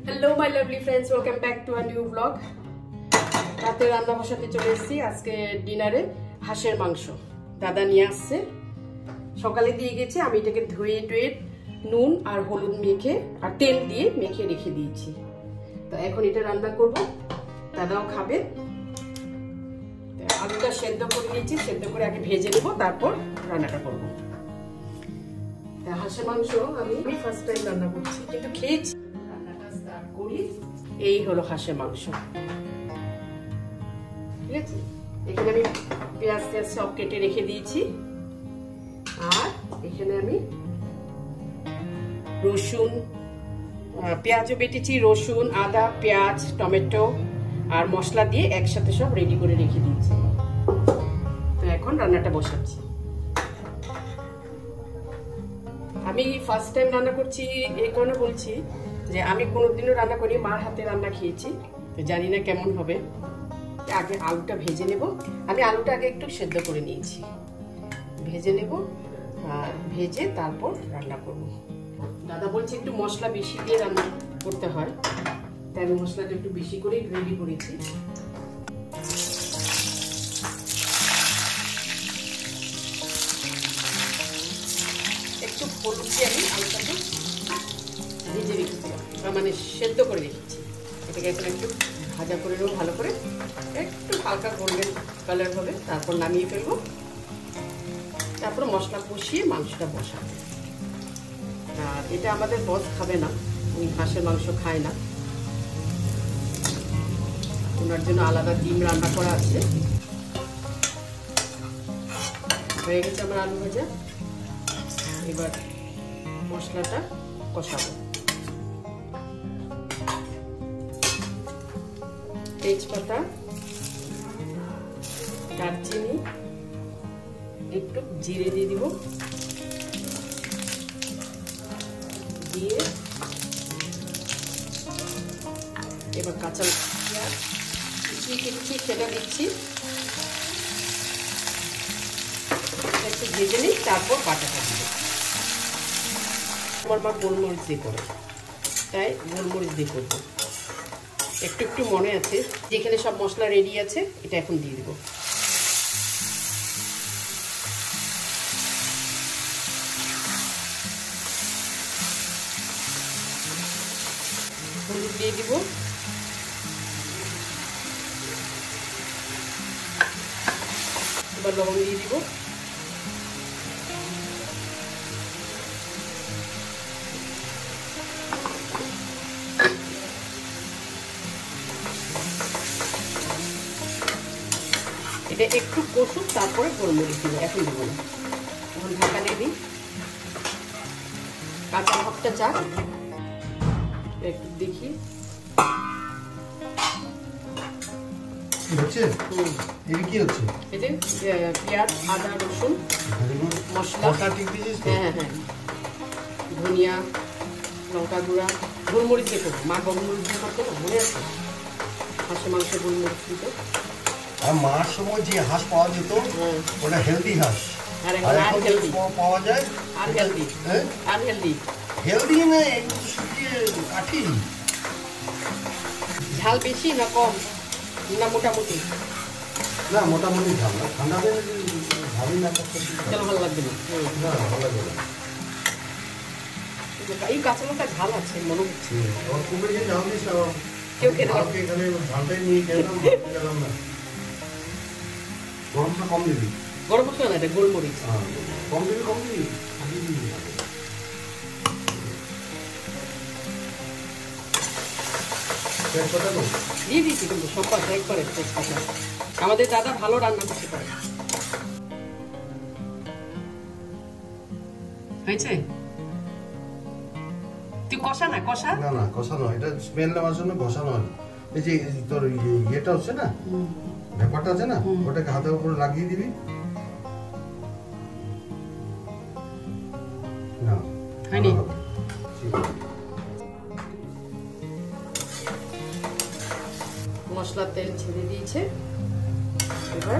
Hello my lovely friends, welcome back to a new blog. রাতে রান্না বসাতে চলে এসেছি। আজকে ডিনারে হাঁসের মাংস দাদা নিয়ে আসছে, সকালে দিয়ে গেছে। আমি এটাকে ধুয়ে টুয়ে নুন আর হলুদ মেখে আর তেল দিয়ে মেখে রেখে দিয়েছি। তো এখন এটা রান্না করব, দাদাও খাবে। আলুটা সেদ্ধ করে নিয়েছি, সেদ্ধ করে আগে ভেজে নেব, তারপর রান্নাটা করব। হাঁসের মাংস আমি ফার্স্ট টাইম রান্না করছি, কিন্তু খেয়েছি। রান্নাটা স্টার্ট করি। এই হলো হাঁসের মাংস, ঠিক আছে। এখানে আমি পেঁয়াজ সব কেটে রেখে দিয়েছি, আর এখানে আমি রসুন, পেঁয়াজও বেটেছি, রসুন, আদা, পেঁয়াজ, টমেটো আর মশলা দিয়ে একসাথে সব রেডি করে রেখে দিয়েছি। তো এখন রান্নাটা বসাচ্ছি। আমি ফার্স্ট টাইম রান্না করছি, এই কারণে বলছি যে আমি কোনোদিনও রান্না করি, মার হাতে রান্না খেয়েছি, তো জানি না কেমন হবে। আগে আলুটা ভেজে নেব। আমি আলুটা আগে একটু সেদ্ধ করে নিয়েছি, ভেজে নেব, আর ভেজে তারপর রান্না করব। দাদা বলছে একটু মশলা বেশি দিয়ে রান্না করতে হয়, তাই আমি মশলাটা একটু বেশি করে রেডি করেছি। একটু হলুদ দিয়ে আমি আলুটাকে ভেজে রেখেছিলাম, মানে সেদ্ধ করে রেখেছি। এটাকে এখন একটু ভাজা করে নেবো ভালো করে, একটু হালকা গোল্ডেন কালার হবে, তারপর নামিয়ে ফেলবো। তারপর মশলা কষিয়ে মাংসটা বসাবো। আর এটা আমাদের বস খাবে না, উনি হাঁসের মাংস খায় না, ওনার জন্য আলাদা ডিম রান্না করা আছে। হয়ে গেছে আমার আলু ভাজা। এবার মশলাটা কষাবো। তেজপাতা, দারচিনি, একটু জিরে দিয়ে দিব, দিয়ে এবার কাঁচা পেঁয়াজ কি দিচ্ছি সেটা দিচ্ছি, একটু ভেজে নিই, তারপর বাটাটা দিব। আমার মা গোলমরিচ দিয়ে করে, তাই গোলমরিচ দিয়ে করবো। একটু একটু মনে আছে, যেখানে সব মশলা রেডি আছে এটা এখন দিয়ে দিব। হলুদ দিয়ে দিব, এবার লবণ দিয়ে দিব, এটা একটু কষুক, তারপরে গোলমরিচ দিব। এখন দিব না, এখন ঢাকা দিয়ে দিই, কাঁচা ভাবটা যাক, একটু দেখি। পেঁয়াজ, আদা, রসুন, মশলা, হ্যাঁ, ধনিয়া, লঙ্কা গুঁড়া, গোলমরিচ দিয়ে করবো। মা গোলমরিচ দিয়ে করতো না, মনে আছে? হাঁসের মাংসে গোলমরিচ দিত। আর মার সময় যে হাঁস পাওয়া যেত ওটা হেলদি হাঁস, আর এখন আনহেলদি পাওয়া যায়। আনহেলদি হেলদি না, এগুলো তো শুকিয়ে কাঠি। ঝাল বেশি না কম না মোটামুটি? না মোটামুটি ঝাল না, ঠান্ডা দিনে ঝালই না করতে ভালো লাগবে না। ভালো লাগবে না। এই কাঁচা লঙ্কা ঝাল আছে মনে হচ্ছে। ঝাল দিস না, কেউ খেতে এখানে ঝালটাই নিয়ে গেলাম না। গরমটা কম দিবি, গরম মশলা না, এটা গোলমরিচ কম দিবি। তেজপাতা দিয়ে দিচ্ছি, কিন্তু সব কথা একবারে তেজপাতা। আমাদের দাদা ভালো রান্না করতে পারে। হয়েছে? তুই কষা না, কষা না কষা নয়, এটা স্মেল নেওয়ার জন্য কষা নয়। এই যে তোর ইয়েটা হচ্ছে না, ব্যাপারটা আছে না, ওটাকে হাতের উপরে লাগিয়ে দিবি। না হয়নি? মশলার তেল ছেড়ে দিয়েছে, এবার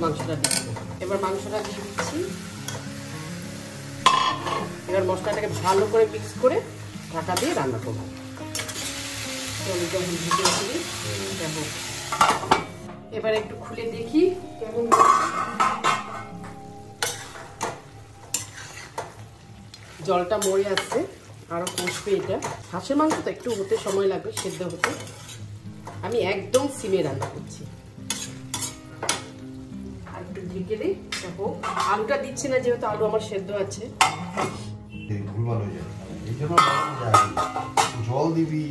মাংসটা দিয়ে দেবো। এবার মাংসটা দিয়ে দিচ্ছি। এবার মশলাটাকে ভালো করে মিক্স করে ঢাকা দিয়ে রান্না করবো। যখন ভেজে রাখি দেখো, এবার একটু খুলে দেখি কেমন। জলটা মরে আসছে, আরো কষবে। এটা হাঁসের মাংস তো একটু হতে সময় লাগবে, সেদ্ধ হতে। আমি একদম সিমে রান্না করছি। আর একটু ঢেকে দিই। দেখো আলুটা দিচ্ছি না, যেহেতু আলু আমার সেদ্ধ আছে। জল দিবি,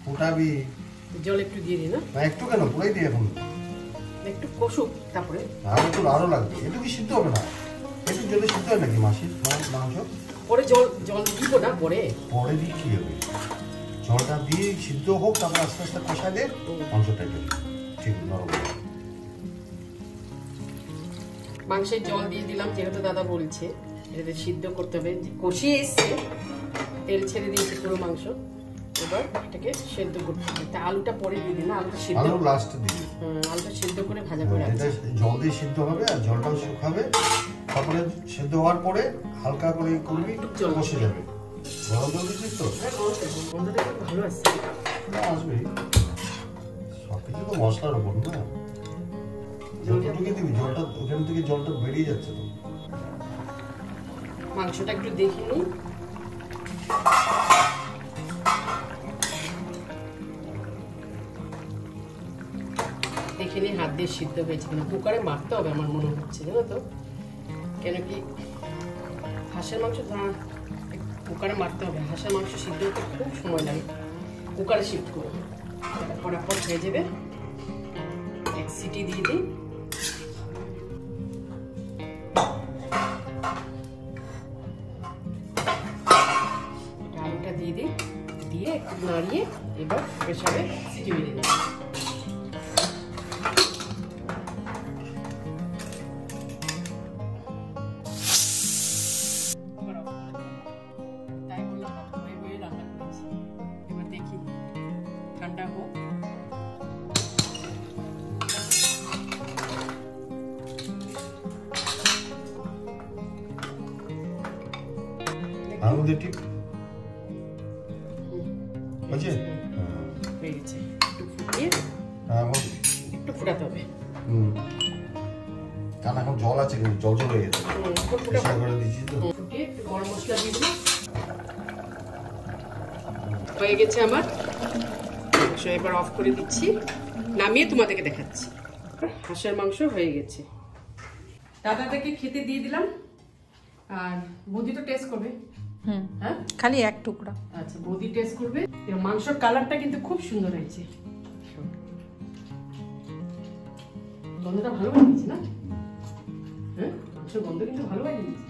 ফুটাবি। জল একটু দিয়ে দিই না? একটু কেন, পুরাই দিই এখন। একটু কষুক, তারপরে আরো লাগবে। একটু কি সিদ্ধ হবে না? একটু জলে সিদ্ধ হয় নাকি মাছের মাংস? পরে জল দিব না, পরে দিয়ে কি হবে? জলটা দিয়ে সিদ্ধ হোক, তারপর আস্তে আস্তে কষালে মাংসটা ঠিক নরম হবে। মাংসের জল দিয়ে দিলাম, যেহেতু দাদা বলছে এটাতে সিদ্ধ করতে হবে। কষিয়ে এসছে, তেল ছেড়ে দিয়েছে পুরো মাংস। এবার এটাকে সেদ্ধ করতে হবে। তা আলুটা পরে দিয়ে দিন না, আলুটা সিদ্ধ, আলু লাস্টে দিবি। আলুটা সিদ্ধ করে ভাজা করে এটা জল দিয়ে সিদ্ধ হবে, আর জলটাও শুকাবে। তারপরে সিদ্ধ হওয়ার পরে হালকা করে করবি, জল বসে যাবে। গরম জল দিচ্ছিস তো? গন্ধটা ভালো আসছে। আসবে, সবকিছু তো মশলার উপর না। জলটা ঢুকে দিবি, জলটা ওখান থেকে জলটা বেরিয়ে যাচ্ছে তো। মাংসটা একটু দেখে নিই। দেখে নিই হাত দিয়ে সিদ্ধ হয়েছে কিনা। কুকারে মারতে হবে আমার মনে হচ্ছে, জানো তো। কেন কি হাঁসের মাংস কুকারে মারতে হবে। হাঁসের মাংস সিদ্ধ হতে খুব সময় লাগে। কুকারে শিফট করবো, ফটাফট হয়ে যাবে। এক সিটি দিয়ে দিই। আলুটা দিয়ে দিই, দিয়ে একটু নাড়িয়ে এবার প্রেসারে সিটি মেরে দিই। ঠান্ডা হোক। আলুদের ঠিক হয়েছে, হয়ে গেছে। একটু ফুটিয়ে একটু ফুটাতে হবে। কারণ এখন জল আছে, কিন্তু জল জল হয়ে গেছে। করে দিচ্ছি তো। ফুটিয়ে একটু গরম মশলা দিয়ে দিই। হয়ে গেছে আমার। এবার অফ করে দিচ্ছি, নামিয়ে তোমাদেরকে দেখাচ্ছি। হাঁসের মাংস হয়ে গেছে। দাদাদেরকে খেতে দিয়ে দিলাম। আর বৌদি তো টেস্ট করবে। হ্যাঁ, খালি এক টুকরা। আচ্ছা, বৌদি টেস্ট করবে। মাংসের কালারটা কিন্তু খুব সুন্দর হয়েছে। গন্ধটা ভালো বানিয়েছি না? হ্যাঁ, মাংসের গন্ধ কিন্তু ভালো বানিয়েছি।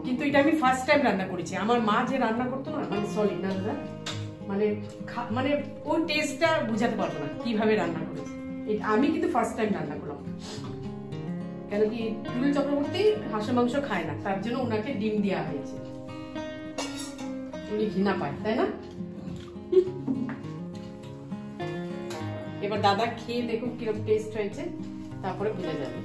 কিন্তু এটা আমি ফার্স্ট টাইম রান্না করেছি। আমার মা যে রান্না করতো না, মানে সরি না দাদা, মানে ওই টেস্টটা বুঝাতে পারবো না কিভাবে রান্না করেছি। আমি কিন্তু ফার্স্ট টাইম রান্না করলাম। কেন কি টুলু চক্রবর্তী হাঁসের মাংস খায় না, তার জন্য ওনাকে ডিম দেওয়া হয়েছে। উনি ঘৃণা পায়, তাই না? এবার দাদা খেয়ে দেখুন কিরকম টেস্ট হয়েছে, তারপরে বুঝে যাবে।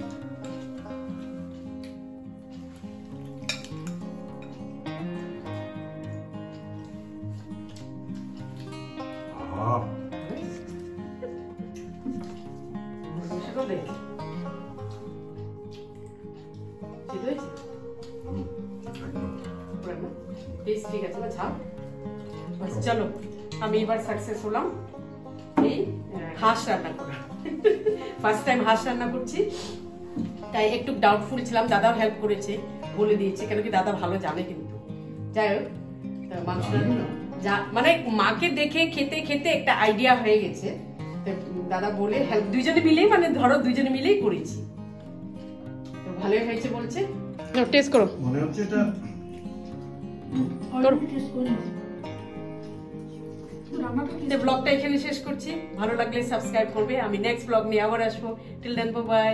ঠিক আছে না? ঝাল। চলো, আমি এবার সাকসেস হলাম এই হাঁস রান্না করা। ফার্স্ট টাইম হাঁস রান্না করছি, তাই একটু ডাউটফুল ছিলাম। দাদাও হেল্প করেছে, বলে দিয়েছে, কেন কি দাদা ভালো জানে। কিন্তু যাই হোক, মাংস মানে মাকে দেখে খেতে খেতে একটা আইডিয়া হয়ে গেছে। দাদা বলে হেল্প, দুইজনে মিলেই, মানে ধরো দুইজনে মিলেই করেছি। তো ভালোই হয়েছে বলছে। টেস্ট করো। মনে হচ্ছে এটা ব্লগটা এখানে শেষ করছি। ভালো লাগলে সাবস্ক্রাইব করবে। আমি নেক্সট ব্লগ নিয়ে আবার আসবো। Till then, bye by.